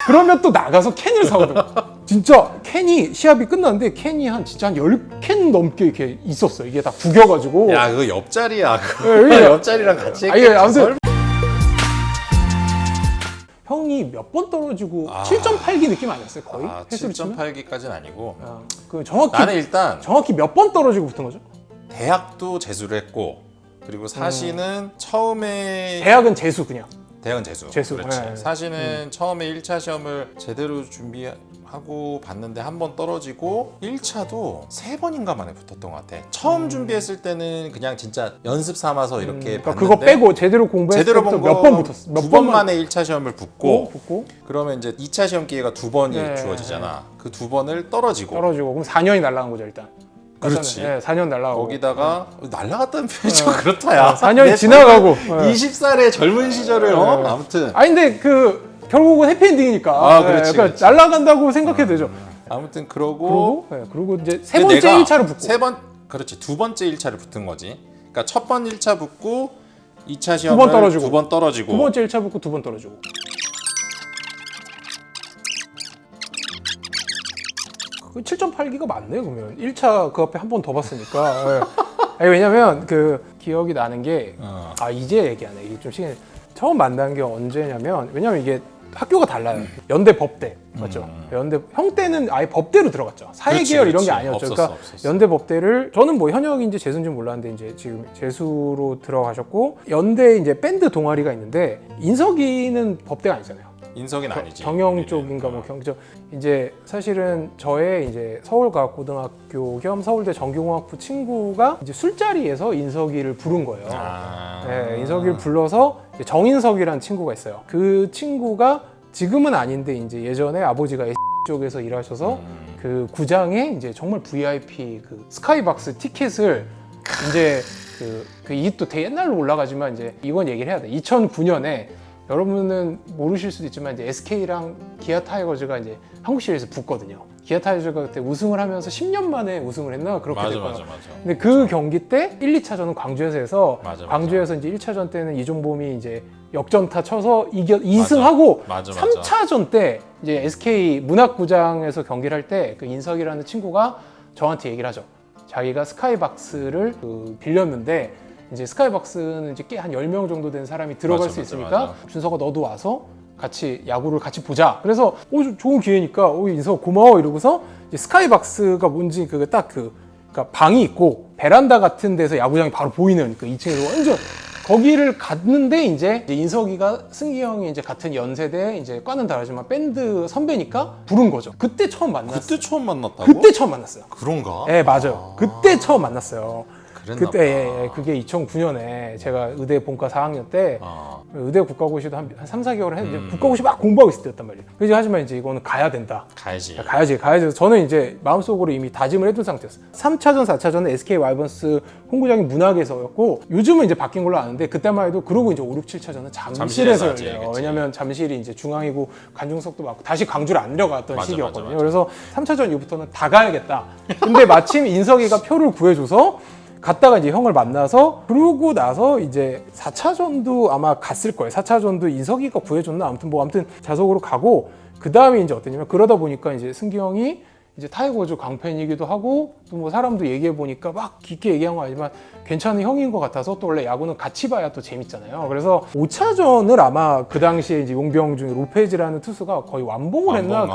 그러면 또 나가서 캔을 사거든. 진짜 캔이 시합이 끝났는데 캔이 진짜 한 10캔 넘게 이렇게 있었어. 이게 다 구겨가지고. 야 그거 옆자리야. 네, 옆자리랑 같이 아니, 아무튼 형이 몇 번 떨어지고 7.8기 느낌 아니었어요? 거의? 횟수로 치면? 7.8기까지는 아니고 그 정확히 나는 일단 정확히 몇 번 떨어지고 붙은 거죠? 대학도 재수를 했고 그리고 사시는 처음에 대학은 재수 그냥. 대학은 재수. 재수, 그렇지. 네. 사실은 처음에 1차 시험을 제대로 준비하고 봤는데 한 번 떨어지고 1차도 3번인가 만에 붙었던 것 같아. 처음 준비했을 때는 그냥 진짜 연습 삼아서 이렇게 그러니까 봤는데 그거 빼고 제대로 공부했을 제대로 때부터 본 몇 번 붙었어? 몇 2번 만에 1차 시험을 붙고 붙고 그러면 이제 2차 시험 기회가 2번이 네. 주어지잖아. 그 2번을 떨어지고 그럼 4년이 날아간 거죠 일단. 그렇지. 네, 4년 날아가고. 거기다가 날라갔다는 표현이 좀 그렇다 야. 4년이 지나가고. 20살의 젊은 시절을 아무튼 아니 근데 결국은 해피엔딩이니까. 그렇지, 그러니까 그렇지. 날아간다고 생각해도 되죠. 아무튼 그러고 그리고 이제 세 번째 1차를 붙고. 그렇지. 두 번째 1차를 붙은 거지. 그러니까 첫 번 1차 붙고 2차 시험을 번 떨어지고. 두 번 떨어지고. 두 번째 1차 붙고 2번 떨어지고. 그 7.8기가 맞네요 그러면. 1차 그 앞에 한 번 더 봤으니까. 아니, 왜냐면 기억이 나는 게 이제 얘기하네. 이게 좀 시간이 처음 만난 게 언제냐면 왜냐면 이게 학교가 달라요. 연대 법대 맞죠? 연대 형 때는 아예 법대로 들어갔죠. 사회계열 이런 게 아니었죠. 그러니까 연대 법대를 저는 뭐 현역인지 재수인지 몰랐는데 이제 지금 재수로 들어가셨고 연대 이제 밴드 동아리가 있는데 인석이는 법대가 아니잖아요. 인석이는 아니지. 경영 쪽인가 뭐 경영 이제 사실은 저의 이제 서울과학고등학교 겸 서울대 전기공학부 친구가 이제 술자리에서 인석이를 부른 거예요. 네, 인석이를 불러서 정인석이라는 친구가 있어요. 그 친구가 지금은 아닌데 이제 예전에 아버지가 쪽에서 일하셔서 그 구장에 이제 정말 VIP 그 스카이박스 티켓을 이제 이게 또 되게 옛날로 올라가지만 이제 이건 얘기를 해야 돼. 2009년에 여러분은 모르실 수도 있지만 이제 SK랑 기아 타이거즈가 이제 한국 시리즈에서 붙거든요. 기아 타이거즈가 그때 우승을 하면서 10년 만에 우승을 했나 그렇게 됐거든요. 맞아. 근데 그 경기 때 1, 2차전은 광주에서 해서 맞아. 광주에서 이제 1차전 때는 이종범이 이제 역전타 쳐서 2승하고 3차전 때 이제 SK 문학구장에서 경기를 할 때 그 인석이라는 친구가 저한테 얘기를 하죠. 자기가 스카이박스를 빌렸는데 이제 스카이박스는 이제 꽤 한 10명 정도 된 사람이 들어갈 수 있으니까 준서가 너도 와서 같이 야구를 같이 보자. 그래서 좋은 기회니까 인석 고마워 이러고서 이제 스카이박스가 뭔지 그러니까 방이 있고 베란다 같은 데서 야구장이 바로 보이는 그 2층에서 완전 거기를 갔는데 이제 인석이가 승기 형이 이제 같은 연세대 이제 과는 다르지만 밴드 선배니까 부른 거죠. 그때 처음 만났어요. 그때 처음 만났다고? 그때 처음 만났어요. 그런가? 네 맞아요. 그때 처음 만났어요. 그랬나 그때 그게 2009년에 제가 의대 본과 4학년 때 의대 국가고시도 한 3, 4개월 했는데 국가고시 막 공부하고 있을 때였단 말이에요. 그래서 하지만 이제 이거는 가야 된다. 가야지. 저는 이제 마음속으로 이미 다짐을 해둔 상태였어요. 3차전, 4차전은 SK 와이번스 홈구장이 문학에서였고 요즘은 이제 바뀐 걸로 아는데 그때만 해도 그러고 이제 5, 6, 7차전은 잠실에서 열려요. 왜냐면 잠실이 이제 중앙이고 관중석도 많고 다시 광주를 안 내려갔던 시기였거든요. 맞아. 그래서 3차전 이후부터는 다 가야겠다. 근데 마침 인석이가 표를 구해줘서 갔다가 이제 형을 만나서 그러고 나서 이제 4차전도 아마 갔을 거예요. 4차전도 인석이가 구해줬나 아무튼 자석으로 가고 그 다음에 이제 어땠냐면 그러다 보니까 이제 승기 형이 이제 타이거즈 광팬이기도 하고 또 뭐 사람도 얘기해 보니까 막 깊게 얘기한 거 아니지만 괜찮은 형인 것 같아서 또 원래 야구는 같이 봐야 또 재밌잖아요. 그래서 5차전을 아마 그 당시에 이제 용병준 로페즈라는 투수가 거의 완봉을 했나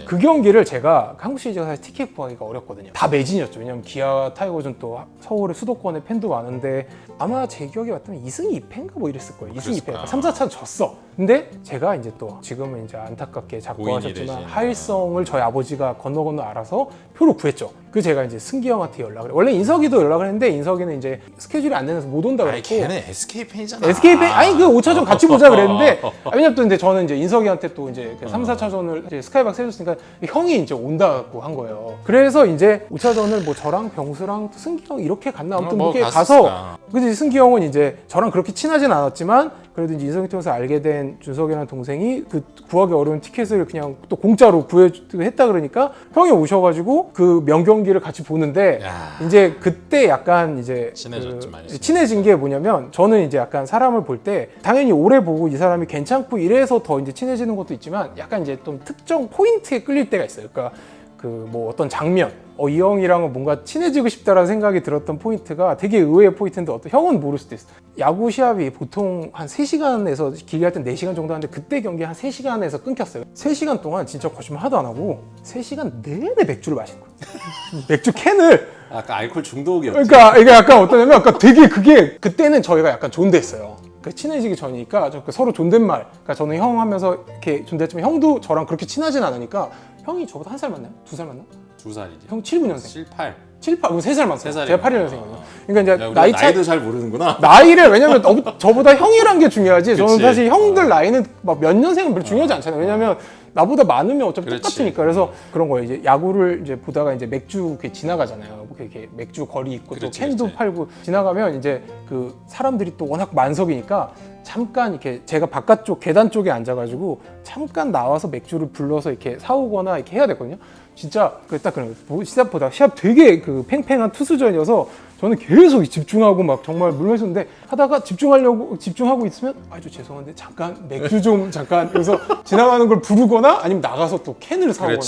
그 경기를 제가 한국 시리즈가 사실 티켓 구하기가 어렵거든요. 다 매진이었죠. 왜냐면 기아 타이거즈는 또 서울의 수도권에 팬도 많은데 아마 제 기억에 맞다면 2승 2패인가 뭐 이랬을 거예요. 2승 2패. 3, 4차전 졌어. 근데 제가 이제 또 지금은 이제 안타깝게 작고하셨지만 하일성을 저희 아버지가 건너 알아서 표를 구했죠. 그 제가 이제 승기 형한테 연락을 원래 인석이도 연락을 했는데 인석이는 이제 스케줄이 안 되면서 못 온다 그랬고 걔는 SK 팬이잖아. SK 팬 아니 그 5차전 같이 보자 그랬는데 왜냐면 또 근데 저는 이제 인석이한테 또 이제 3, 4차전을 이제 스카이박스 해줬으니까 형이 이제 온다고 한 거예요. 그래서 이제 5차전을 뭐 저랑 병수랑 또 승기 형 이렇게 갔나 아무튼 뭐 가서 근데 승기 형은 이제 저랑 그렇게 친하진 않았지만 그래도 이제 인석이 통해서 알게 된 준석이라는 동생이 그 구하기 어려운 티켓을 그냥 또 공짜로 구했다 그러니까 형이 오셔가지고 그 명경기 경기를 같이 보는데 야. 이제 그때 약간 이제 친해졌지, 많이 친해진 게 뭐냐면 저는 이제 약간 사람을 볼 때 당연히 오래 보고 이 사람이 괜찮고 이래서 더 이제 친해지는 것도 있지만 약간 이제 좀 특정 포인트에 끌릴 때가 있어요. 그러니까 그 뭐 어떤 장면, 이 형이랑은 뭔가 친해지고 싶다라는 생각이 들었던 포인트가 되게 의외의 포인트인데 어떤 형은 모를 수도 있어. 야구 시합이 보통 한 3시간에서 길게 할 땐 4시간 정도 하는데 그때 경기 한 3시간에서 끊겼어요. 3시간 동안 진짜 거짓말 하나도 안 하고 3시간 내내 맥주를 마신 거예요. 맥주 캔을. 아까 알코올 중독이었지. 그러니까 이게 약간 어떠냐면 약간 되게 그게 그때는 저희가 약간 존대했어요. 친해지기 전이니까 서로 존댓말. 그러니까 저는 형 하면서 이렇게 존대했지만 형도 저랑 그렇게 친하진 않으니까 형이 저보다 1살 많나요? 2살 많나? 2살이지. 형 7, 9년생. 7, 8. 7, 8, 3살 많아요. 3살이구나. 제가 81년생이거든요. 그러니까 이제 야, 나이 차이 나이도 잘 모르는구나. 나이를 왜냐면 저보다 형이란 게 중요하지. 저는 그치. 사실 형들 나이는 막 몇 년생은 별로 중요하지 않잖아요. 왜냐면 나보다 많으면 어차피 그렇지. 똑같으니까. 그래서 그런 거예요. 이제 야구를 이제 보다가 이제 맥주 이렇게 지나가잖아요. 이렇게 맥주 거리 있고 또 그렇지, 캔도 그렇지. 팔고 지나가면 이제 그 사람들이 또 워낙 만석이니까 잠깐 이렇게 제가 바깥쪽 계단 쪽에 앉아가지고 잠깐 나와서 맥주를 불러서 이렇게 사오거나 이렇게 해야 되거든요. 진짜 딱 그런 거예요. 시합 되게 그 팽팽한 투수전이어서 저는 계속 집중하고 막 정말 물면서인데 하다가 집중하고 있으면 저 죄송한데 잠깐 맥주 좀 잠깐 그래서 지나가는 걸 부르거나 아니면 나가서 또 캔을 사오거나.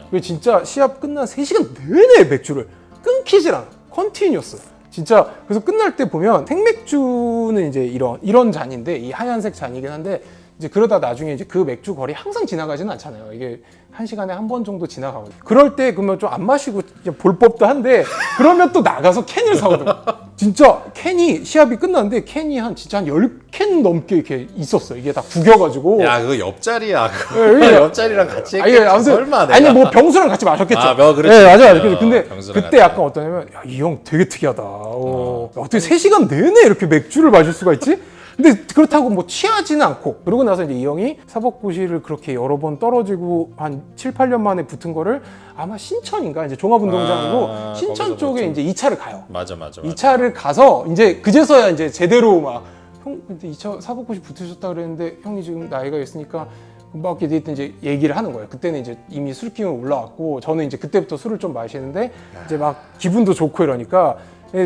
그게 진짜 시합 끝난 3시간 내내 맥주를 끊기질 않아. 컨티뉴어스. 진짜 그래서 끝날 때 보면 생맥주는 이제 이런 잔인데 이 하얀색 잔이긴 한데 이제 그러다 나중에 이제 그 맥주 거리 항상 지나가지는 않잖아요. 이게 1시간에 한 번 정도 지나가거든요. 그럴 때 그러면 좀 안 마시고 볼 법도 한데 그러면 또 나가서 캔을 사거든요. 진짜 캔이 시합이 끝났는데 캔이 진짜 한 10캔 넘게 이렇게 있었어요. 이게 다 구겨가지고. 야, 그거 옆자리야. 네, 옆자리랑 같이 했겠지. 아무튼 설마 내가. 아니 뭐 병수랑 같이 마셨겠죠. 그렇지. 네, 맞아요. 그렇지. 근데 병수랑 그때 같이. 약간 어떠냐면 이 형 되게 특이하다. 어떻게 3시간 내내 이렇게 맥주를 마실 수가 있지? 근데 그렇다고 뭐 취하지는 않고 그러고 나서 이제 이 형이 사법고시를 그렇게 여러 번 떨어지고 한 7, 8년 만에 붙은 거를 아마 신천인가 이제 종합운동장이고 신천 쪽에 이제 2차를 가요. 맞아. 2차를 가서 이제 그제서야 이제 제대로 막 형 근데 2차 사법고시 붙으셨다 그랬는데 형이 지금 나이가 있으니까 금방게 됐든 이제 얘기를 하는 거예요. 그때는 이제 이미 술 기운이 올라왔고 저는 이제 그때부터 술을 좀 마시는데 이제 막 기분도 좋고 이러니까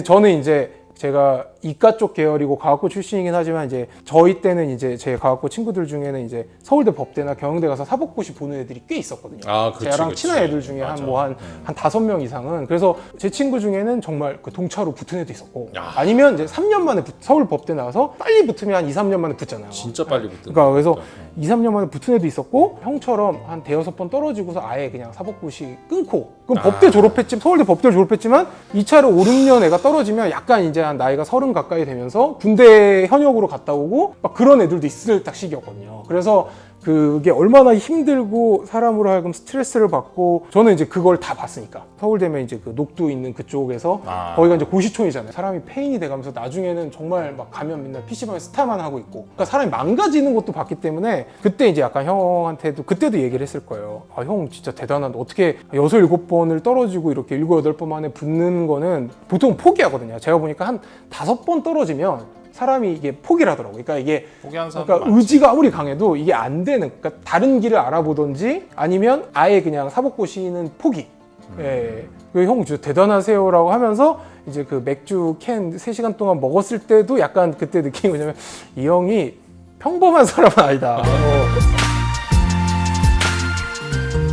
저는 이제 제가 이과 쪽 계열이고 과학고 출신이긴 하지만 이제 저희 때는 이제 제 과학고 친구들 중에는 이제 서울대 법대나 경영대 가서 사법고시 보는 애들이 꽤 있었거든요. 그치, 저랑 그치. 친한 애들 중에 맞아. 한 5명 이상은 그래서 제 친구 중에는 정말 그 동차로 붙은 애도 있었고 야. 아니면 이제 3년 만에 서울 법대 나와서 빨리 붙으면 한 2, 3년 만에 붙잖아요. 진짜 빨리 붙든. 그러니까 그래서 2, 3년 만에 붙은 애도 있었고 형처럼 한 5-6번 떨어지고서 아예 그냥 사법고시 끊고 그럼 법대 졸업했지만 서울대 법대를 졸업했지만 2차로 5, 6년 애가 떨어지면 약간 이제 한 나이가 30 가까이 되면서 군대 현역으로 갔다 오고 막 그런 애들도 있을 딱 시기였거든요. 그래서 그게 얼마나 힘들고 사람으로 하여금 스트레스를 받고 저는 이제 그걸 다 봤으니까 서울대면 이제 그 녹두 있는 그쪽에서 거기가 이제 고시촌이잖아요. 사람이 페인이 돼가면서 나중에는 정말 막 가면 맨날 PC방에 스타만 하고 있고 그러니까 사람이 망가지는 것도 봤기 때문에 그때 이제 약간 형한테도 그때도 얘기를 했을 거예요. 형 진짜 대단한데 어떻게 6, 7번을 떨어지고 이렇게 7, 8번 만에 붙는 거는 보통 포기하거든요. 제가 보니까 한 5번 떨어지면 사람이 이게 포기를 하더라고요. 그러니까 이게 포기하는 사람도 그러니까 의지가 아무리 강해도 이게 안 되는 그러니까 다른 길을 알아보던지 아니면 아예 그냥 사법고시는 포기. 예. 형 진짜 대단하세요라고 하면서 이제 그 맥주 캔 3시간 동안 먹었을 때도 약간 그때 느낌이 뭐냐면 이 형이 평범한 사람은 아니다.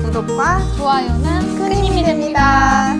구독과 좋아요는 큰 힘이 됩니다.